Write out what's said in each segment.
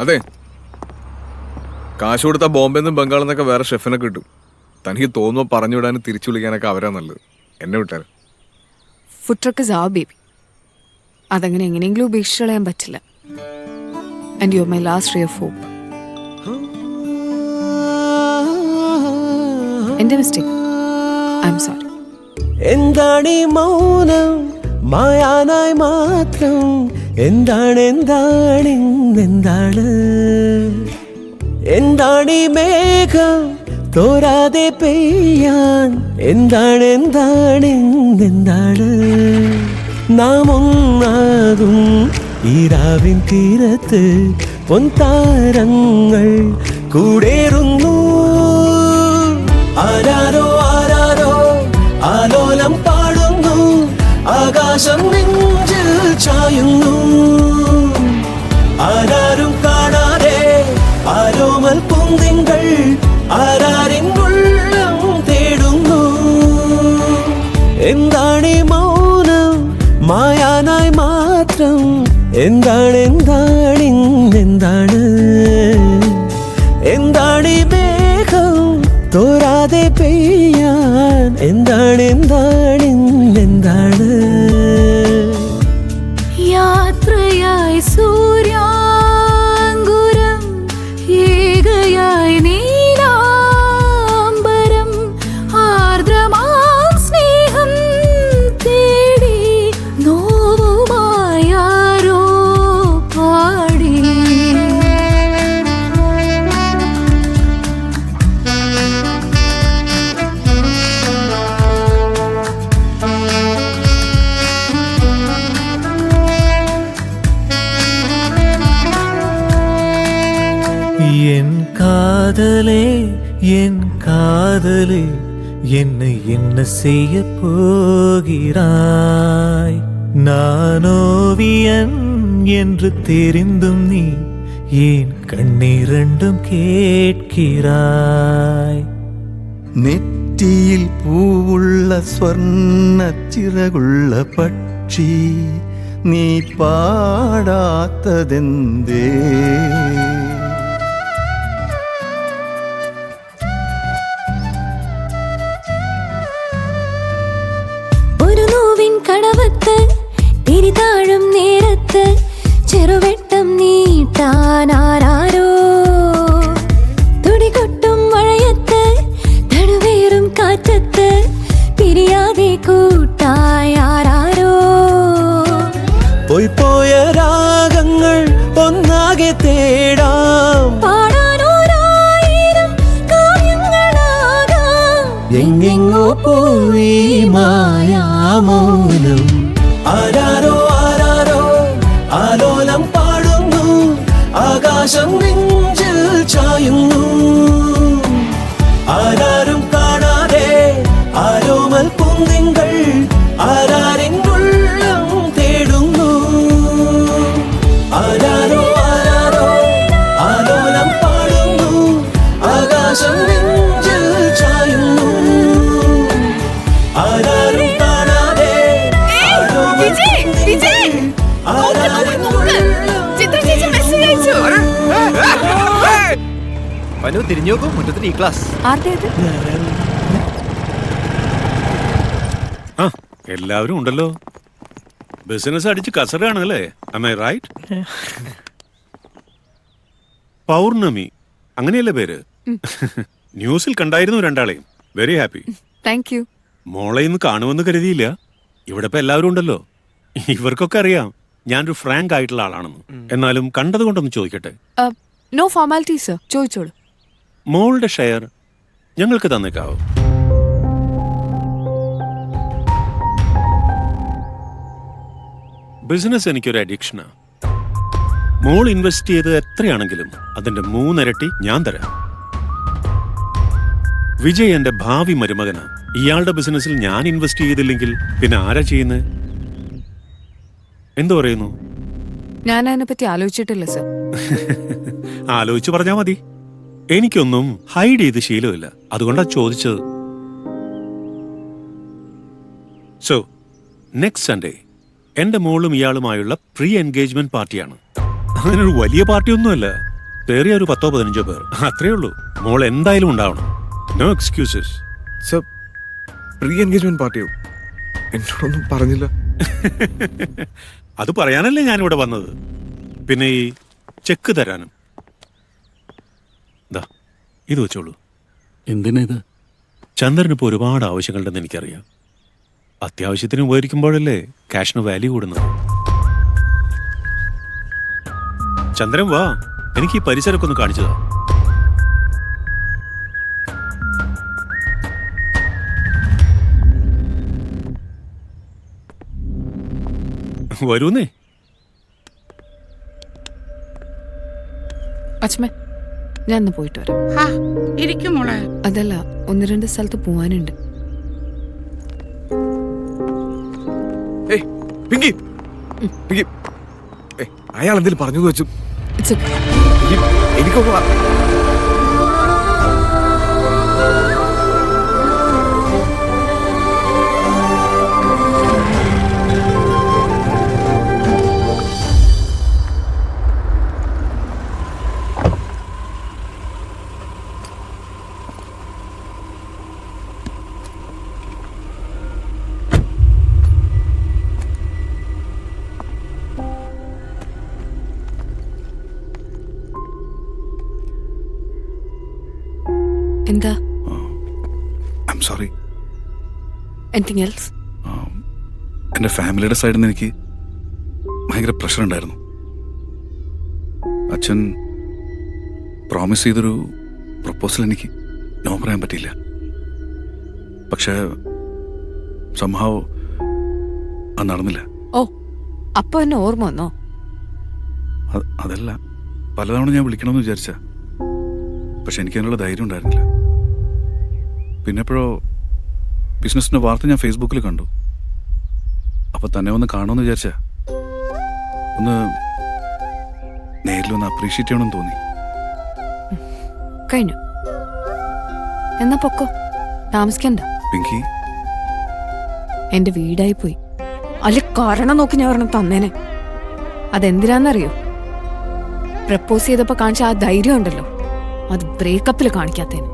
അതെ, കാശ് കൊടുത്താൽ ബോംബെ നിന്നും ബംഗാളിൽ നിന്നൊക്കെ വേറെ ഷെഫിനെ കിട്ടും. തനിക്ക് തോന്നുമ്പോൾ പറഞ്ഞു വിടാനും തിരിച്ചു വിളിക്കാനൊക്കെ അവരാ നല്ലത്. എന്നെ വിട്ടാൽ food truck is our baby. അതങ്ങനെ എങ്ങനെയെങ്കിലും ഉപേക്ഷിച്ച് കളയാൻ പറ്റില്ല. And you are my last ray of hope. എന്റെ മിസ്റ്റേക്ക്. I'm sorry. എന്താണ് ഈ മൗനം മായാനായി മാത്രം? എന്താണ് എന്താണ് എന്താണ് എന്താണ് ഈ മേഘം തോരാതെ പെയ്യാൻ? എന്താണ് എന്താണ് എന്താണ് നാം ഒന്നാകും ഈ രാവിൻ തീരത്ത് പൊൻതാരങ്ങൾ കൂടേറുന്നു. ആരാരോ ആരാരോ ആലോലം പാടുന്നു, ആകാശം നെഞ്ചിൽ ചായുന്നു. ആരാരും കാണാതെ ആരോമൽ പൂന്തിങ്കൾ ആരാരിൻ ഉള്ളം തേടുന്നു. എന്താണ് ഈ മൗനം മായാനായി മാത്രം? എന്താണ് എന്താണ് എന്താണ് എന്താണ് ഈ മേഘം തോരാതെ പെയ്യാൻ? എന്താണ് എന്താണ് എന്താണ് യാത്രയായി സൂര്യാങ്കുരം ഏകയായി നീലാംബരം ആർദ്രമാം സ്നേഹം തേടി നോവുമായാരോ പാടി. என் காதலே என் காதலே என்னை என்ன செய்ய போகிறாய்? நான் ஓவியன் என்று தெரிந்தும் நீ ஏன் கண்ணீரண்டும் கேட்கிறாய்? നെറ്റിയിൽ പൂവുള്ള സ്വർണ്ണ ചിറകുള്ള പക്ഷി നീ പാടാത്തതെന്തേ? ഒരു നോവിൻ കടവത്ത് തിരിതാഴും നേരത്ത് ചെറുവെട്ടം നീട്ടാനാരോ തുടികൊട്ടും മഴയത്ത് തണുവേറും കാറ്റത്ത് പിരിയാതെ കൂട്ടായാരോ. പോയി പോയ രാഗങ്ങൾ ഒന്നാകെ തേടാം, പാടാനോരായിരം കാവ്യങ്ങളാകാം. എങ്ങെങ്ങോ പോയി മായാമൗനം. ആരാരോ ആരാരോ ആലോലം പാടുന്നു, ആകാശം നെഞ്ചിൽ ചായുന്നു. ആരാരും കാണാതെ ആരോമൽ പൂന്തിങ്കൾ ആരാരിൻ ഉള്ളം തേടുന്നു. ആരാരോ ആരാരോ ആലോലം പാടുന്നു, ആകാശം നെഞ്ചിൽ ചായുന്നു. ആരാരും കാണാതെ ആരോമൽ പൂന്തിങ്കൾ ആരാരിൻ ഉള്ളം മനു തിരിഞ്ഞു നോക്കും, മുറ്റത്തിന് ഈ ക്ലാസ്. എല്ലാവരും ഉണ്ടല്ലോ. ബിസിനസ് അടിച്ച് കസറാണ് അല്ലേ? am I right? പൗർണമി അങ്ങനെയല്ലേ പേര്? ന്യൂസിൽ കണ്ടായിരുന്നു രണ്ടാളെയും. Very happy. Thank you. മോളെ ഇന്ന് കാണുമെന്ന് കരുതിയില്ല. ഇവിടെ ഇപ്പൊ എല്ലാവരും ഉണ്ടല്ലോ. ഇവർക്കൊക്കെ അറിയാം ഞാനൊരു ഫ്രാങ്ക് ആയിട്ടുള്ള ആളാണെന്ന്. എന്നാലും കണ്ടത് കൊണ്ടൊന്ന് ചോദിക്കട്ടെ. നോ ഫോർമാലിറ്റി സർ, ചോദിച്ചോളൂ. മോളുടെ ഷെയർ ഞങ്ങൾക്ക് തന്നേക്കാവോ? ബിസിനസ് എനിക്കൊരു അഡിക്ഷനാ. മോൾ ഇൻവെസ്റ്റ് ചെയ്ത് എത്രയാണെങ്കിലും അതിന്റെ 3 ഇരട്ടി ഞാൻ തരാം. വിജയ് എന്റെ ഭാവി മരുമകനാ. ഇയാളുടെ ബിസിനസ്സിൽ ഞാൻ ഇൻവെസ്റ്റ് ചെയ്തില്ലെങ്കിൽ പിന്നെ ആരാ ചെയ്യുന്നത്? എന്തു പറയുന്നു? ഞാൻ അതിനെപ്പറ്റി ആലോചിച്ചിട്ടില്ല സർ. ആലോചിച്ച് പറഞ്ഞാ മതി. എനിക്കൊന്നും ഹൈഡ് ചെയ്ത് ശീലമില്ല, അതുകൊണ്ടാ ചോദിച്ചത്. സോ നെക്സ്റ്റ് സൺഡേ എന്റെ മോളും ഇയാളുമായുള്ള പ്രീ എൻഗേജ്മെന്റ് പാർട്ടിയാണ്. അതിനൊരു വലിയ പാർട്ടി ഒന്നുമല്ല, ഒട്ടേറിയ ഒരു 10-15 പേർ, അത്രേ ഉള്ളൂ. മോൾ എന്തായാലും ഉണ്ടാവണം. No excuses. Sir, pre engagement പാർട്ടിയോ? എന്നോടൊന്നും പറഞ്ഞില്ല. അത് പറയാനല്ലേ ഞാനിവിടെ വന്നത്. പിന്നെ ഈ ചെക്ക് തരാനും. ദാ ഇത് വെച്ചോളൂ. എന്തിനാ ഇത്? ചന്ദ്രന് ഇപ്പോൾ ഒരുപാട് ആവശ്യങ്ങളുണ്ടെന്ന് എനിക്കറിയാം. അത്യാവശ്യത്തിന് ഉപകരിക്കുമ്പോഴല്ലേ ക്യാഷിന് വാല്യൂ കൂടുന്നത്. ചന്ദ്രൻ വാ, എനിക്ക് ഈ പരിസരമൊക്കെ ഒന്ന് കാണിച്ചതാ. വരൂന്നേ. അച്ഛമ്മേ, ഞാൻ ഒന്ന് പോയിട്ട് വരാം. ഇരിക്കും മോളെ. അതല്ല, 1-2 സ്ഥലത്ത് പോവാനുണ്ട്. ഏയ് പിങ്കി, പിങ്കി, അയാൾ എന്തെങ്കിലും പറഞ്ഞു വെച്ചു. It's okay. എനിക്കൊക്കെ എന്താ? I'm sorry. Anything else? എൻ്റെ ഫാമിലിയുടെ സൈഡിൽ നിന്ന് എനിക്ക് ഭയങ്കര പ്രഷർ ഉണ്ടായിരുന്നു. അച്ഛൻ പ്രോമിസ് ചെയ്തൊരു പ്രപ്പോസൽ എനിക്ക് നോ പറയാൻ പറ്റിയില്ല. പക്ഷേ സംഭവം അത് നടന്നില്ല. ഓ, അപ്പൊ എന്നെ ഓർമ്മ വന്നോ? അതല്ല, പലതവണ ഞാൻ വിളിക്കണമെന്ന് വിചാരിച്ച, പക്ഷെ എനിക്ക് അതിനുള്ള ധൈര്യം ഉണ്ടായിരുന്നില്ല. പിന്നെ എപ്പോഴോ ബിസിനസ്സിൻ്റെ വാർത്ത ഞാൻ ഫേസ്ബുക്കിൽ കണ്ടു. അപ്പോൾ തന്നെ ഒന്ന് കാണുമെന്ന് വിചാരിച്ച, ഒന്ന് നേരിലൊന്ന് അപ്രീഷിയേറ്റ് ചെയ്യണമെന്ന് തോന്നി. കഴിഞ്ഞു. എന്നാ പൊക്കോ, താമസിക്കണ്ട. പിങ്കി, എന്റെ വീടായി പോയി. അല്ല, കാരണം നോക്കി ഞാൻ പറഞ്ഞു തന്നേനെ. അതെന്തിനാന്നറിയോ? പ്രപ്പോസ് ചെയ്തപ്പോ കാണിച്ച ആ ധൈര്യം ഉണ്ടല്ലോ, അത് ബ്രേക്കപ്പിൽ കാണിക്കാത്തേന്.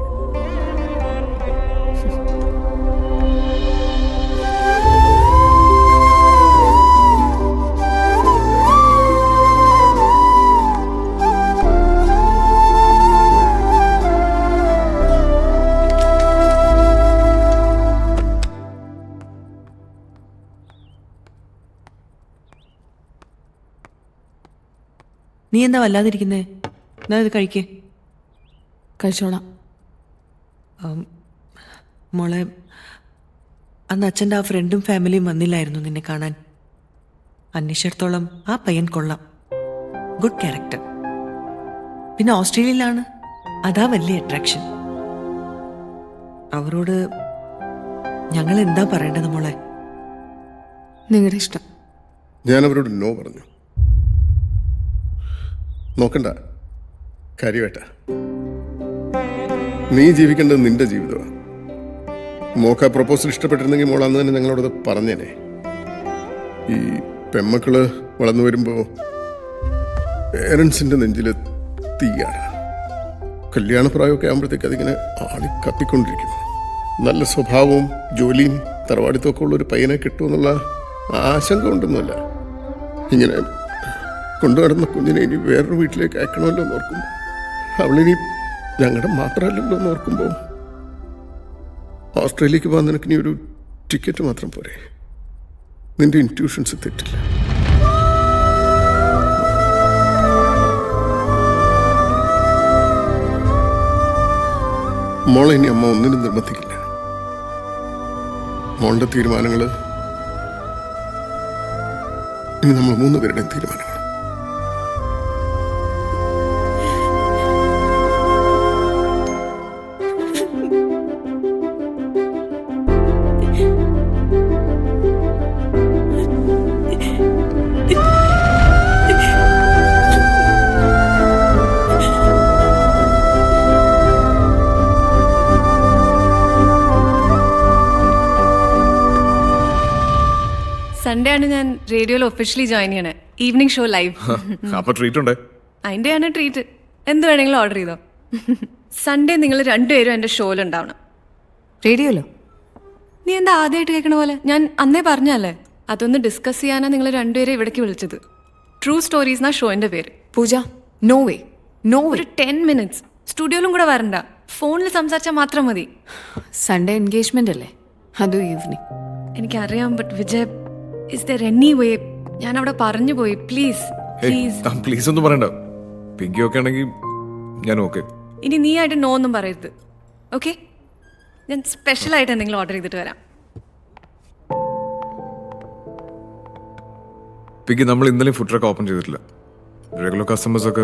നീ എന്താ വല്ലാതിരിക്കുന്നേ? എന്നാ ഇത് കഴിക്കേ. കഴിച്ചോളാം. മോളെ, അന്ന് അച്ഛൻ്റെ ആ ഫ്രണ്ടും ഫാമിലിയും വന്നില്ലായിരുന്നു നിന്നെ കാണാൻ. അന്വേഷിച്ചിടത്തോളം ആ പയ്യൻ കൊള്ളാം, ഗുഡ് ക്യാരക്ടർ. പിന്നെ ഓസ്ട്രേലിയയിലാണ്, അതാ വലിയ അട്രാക്ഷൻ. അവരോട് ഞങ്ങൾ എന്താ പറയേണ്ടത് മോളെ? നിങ്ങളുടെ ഇഷ്ടം. ഞാൻ അവരോട് നോ പറഞ്ഞു. നോക്കണ്ട കാര്യമായിട്ട, നീ ജീവിക്കേണ്ടത് നിന്റെ ജീവിതമാണ്. മോക്ക പ്രപ്പോസൽ ഇഷ്ടപ്പെട്ടിരുന്നെങ്കിൽ മോൾ അന്ന് തന്നെ ഞങ്ങളോടത് പറഞ്ഞേനെ. ഈ പെമ്മക്കള് വളർന്നു വരുമ്പോൾ പേരൻസിന്റെ നെഞ്ചിൽ തീയാണ്. കല്യാണപ്രായമൊക്കെ ആകുമ്പോഴത്തേക്ക് അതിങ്ങനെ ആളി കത്തിക്കൊണ്ടിരിക്കും. നല്ല സ്വഭാവവും ജോലിയും തറവാടിത്തൊക്കെ ഉള്ളൊരു പയ്യനെ കിട്ടുമെന്നുള്ള ആശങ്ക ഉണ്ടെന്നല്ല, ഇങ്ങനെ കൊണ്ടു നടന്ന കുഞ്ഞിനെ ഇനി വേറൊരു വീട്ടിലേക്ക് അയക്കണമല്ലോ എന്ന് ഓർക്കുമ്പോൾ, അവളിനി ഞങ്ങളുടെ മാത്രമല്ലല്ലോ എന്ന് ഓർക്കുമ്പോൾ, ഓസ്ട്രേലിയക്ക് പോകാൻ നിനക്ക് ഇനി ഒരു ടിക്കറ്റ് മാത്രം പോരെ? നിന്റെ ഇൻറ്റ്യൂഷൻസ് തെറ്റില്ല. മോളെ ഇനി അമ്മ ഒന്നിനും നിർബന്ധിക്കില്ല. മോളുടെ തീരുമാനങ്ങൾ ഇനി നമ്മൾ 3 പേരുടെയും തീരുമാനങ്ങൾ. സൺഡേ ആണ് ഞാൻ റേഡിയോയിൽ ഒഫീഷ്യലി ജോയിൻ ചെയ്യണേ. Evening show live. അപ്പൊ ട്രീറ്റ് ഉണ്ടേ? അതിൻ്റെയാണ് ട്രീറ്റ്. എന്ത് വേണമെങ്കിലും ഓർഡർ ചെയ്തോ. സൺഡേ നിങ്ങൾ രണ്ടുപേരും എൻ്റെ ഷോയിലുണ്ടാവണം. റേഡിയോയിലോ? നീ എന്താ ആദ്യമായിട്ട് കേൾക്കണ പോലെ? ഞാൻ അന്നേ പറഞ്ഞല്ലേ, അതൊന്ന് ഡിസ്കസ് ചെയ്യാനാണ് നിങ്ങൾ രണ്ടുപേരെ ഇവിടേക്ക് വിളിച്ചത്. ട്രൂ സ്റ്റോറീസ് എന്നാ ഷോയിൻ്റെ പേര്. പൂജ, നോ വേ, നോ വേ. ഒരു 10 minutes സ്റ്റുഡിയോയിലും കൂടെ വരണ്ട, ഫോണിൽ സംസാരിച്ചാൽ മാത്രം മതി. സൺഡേ എൻഗേജ്മെന്റ് അല്ലേ, അതും ഈവനിങ്. എനിക്കറിയാം, but Vijay, is there any way? ഞാൻ അവിടെ പറഞ്ഞു പോയി, പ്ലീസ് പ്ലീസ്. പ്ലീസ് ഒന്നും പറയണ്ട. പിങ്കി ഒക്കെ ആണെങ്കിൽ ഞാൻ ഓക്കെ. ഇനി നീ ആയിട്ട് നോ ഒന്നും പറയരുത്, ഓക്കെ? ഞാൻ സ്പെഷ്യലായിട്ട് എന്തെങ്കിലും ഓർഡർ ചെയ്തിട്ട് വരാം. പിങ്കി, നമ്മൾ ഇന്നലെ ഫുഡ് ട്രക്ക് ഓപ്പൺ ചെയ്തിട്ടില്ല. റെഗുലർ കസ്റ്റമേഴ്സ് ഒക്കെ.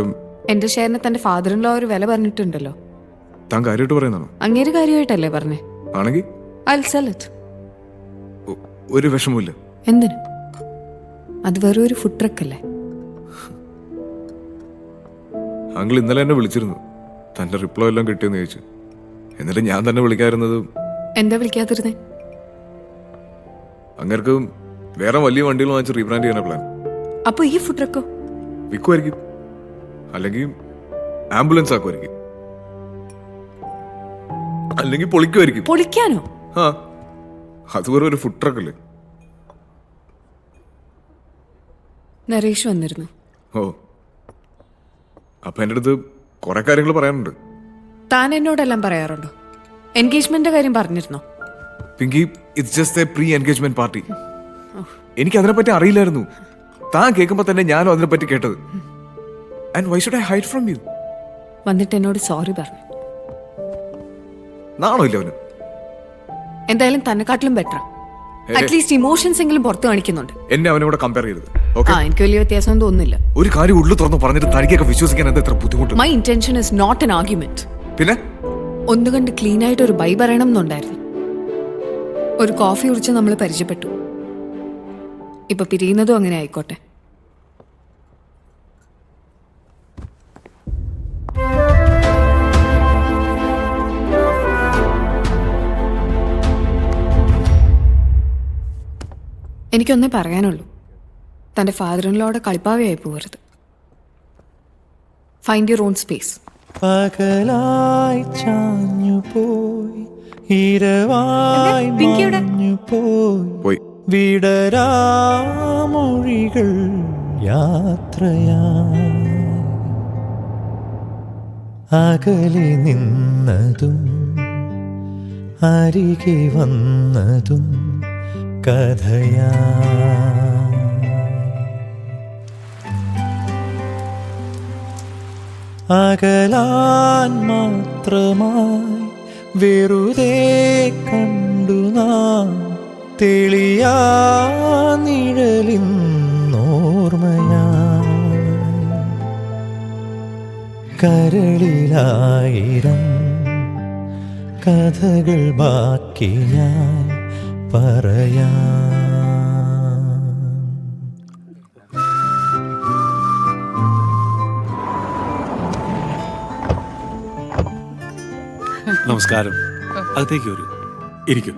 എന്റെ ഷെയറിന് തന്റെ ഫാദറിനുള്ള ഒരു വില പറഞ്ഞിട്ടുണ്ടല്ലോ. താൻ കാര്യമായിട്ട് പറയുന്നതാണോ? അങ്ങേര് കാര്യമായിട്ടല്ലേ പറഞ്ഞേ? ആണെങ്കിൽ I'll sell it. ഒരു വിഷമമില്ല. എന്തിന്? അത് വെറും ഒരു ഫുഡ് ട്രക്ക് അല്ലേ? അങ്കിൾ ഇന്നലെ എന്നെ വിളിച്ചിരുന്നു, തന്റെ റിപ്ലൈ എല്ലാം കിട്ടിയെന്ന് ചോദിച്ചു. എന്നിട്ട് ഞാൻ തന്നെ വിളിക്കാറുന്നത്. എന്താ വിളിക്കാതിരുന്നേ? അങ്ങേർക്ക് വേറെ വലിയ വണ്ടികൾ വാങ്ങിച്ച് റീബ്രാൻഡ് ചെയ്യാനാണ് പ്ലാൻ. അപ്പൊ ഈ ഫുഡ് ട്രക്കോ? വിൽക്കുമായിരിക്കും, അല്ലെങ്കിൽ ആംബുലൻസ് ആക്കുമായിരിക്കും, അല്ലെങ്കിൽ പൊളിക്കുമായിരിക്കും. പൊളിക്കാനോ? ആ, അത് വെറും ഒരു ഫുഡ് ട്രക്ക് അല്ലേ? നരേഷ് വന്നിരുന്നു. ഓ, അപ്പൊ എൻ്റെ അടുത്ത് കുറെ കാര്യങ്ങൾ പറയാനുണ്ട്. താൻ എന്നോടെല്ലാം പറയാറുണ്ടോ? എൻഗേജ്മെന്റിന്റെ കാര്യം പറഞ്ഞിരുന്നോ? Pinky, it's just a pre engagement party. എനിക്ക് അതിനെപ്പറ്റി അറിയില്ലായിരുന്നു. താൻ കേൾക്കുമ്പോ തന്നെ ഞാനും അതിനെപ്പറ്റി കേട്ടത്. And why should I hide from you? വന്നിട്ട് എന്നോട് സോറി പറഞ്ഞു. നാണോ ഇല്ല അവന്? എന്തായാലും തന്നെക്കാട്ടിലും ബെറ്റർ. അറ്റ്ലീസ്റ്റ് ഇമോഷൻസ് എങ്കിലും പുറത്ത് കാണിക്കുന്നുണ്ട്. എന്നെ അവനോട് കമ്പയർ ചെയ്തത്. ആ, എനിക്ക് വലിയ വ്യത്യാസം തോന്നുന്നില്ല. ഒരു കാര്യം ഉള്ളു തുറന്ന് പറഞ്ഞിട്ട് തനിക്കൊക്കെ വിശ്വസിക്കാൻ എന്താ ഇത്ര ബുദ്ധിമുട്ട്? My intention is not an argument. പിന്നെ ഒന്ന് കണ്ട് ക്ലീൻ ആയിട്ട് ഒരു ബൈ പറയണം എന്നുണ്ടായിരുന്നു. ഒരു കോഫി കുടിച്ച് നമ്മൾ പരിചയപ്പെട്ടു. ഇപ്പൊ പിരിയുന്നതും അങ്ങനെ ആയിക്കോട്ടെ. എനിക്കൊന്നേ പറയാനുള്ളൂ, തന്റെ ഫാദറിനോട് കളിപ്പാവയായി പോകരുത്. Find your own space. പകലായി ചാഞ്ഞു പോയി, ഇരവായി മഞ്ഞു പോയി, വിടരാമൊഴികൾ യാത്രയായി, അകലെ നിന്നതും അരികെ വന്നതും കഥയാ. അകലാൻ മാത്രമായി വെറുതെ കണ്ടു നാം തെളിയാ നിഴലിന്നോർമ്മയായി, കരളിലായിരം കഥകൾ ബാക്കിയായി പറയാം. നമസ്കാരം. അകത്തേക്ക് വരൂ, ഇരിക്കൂ.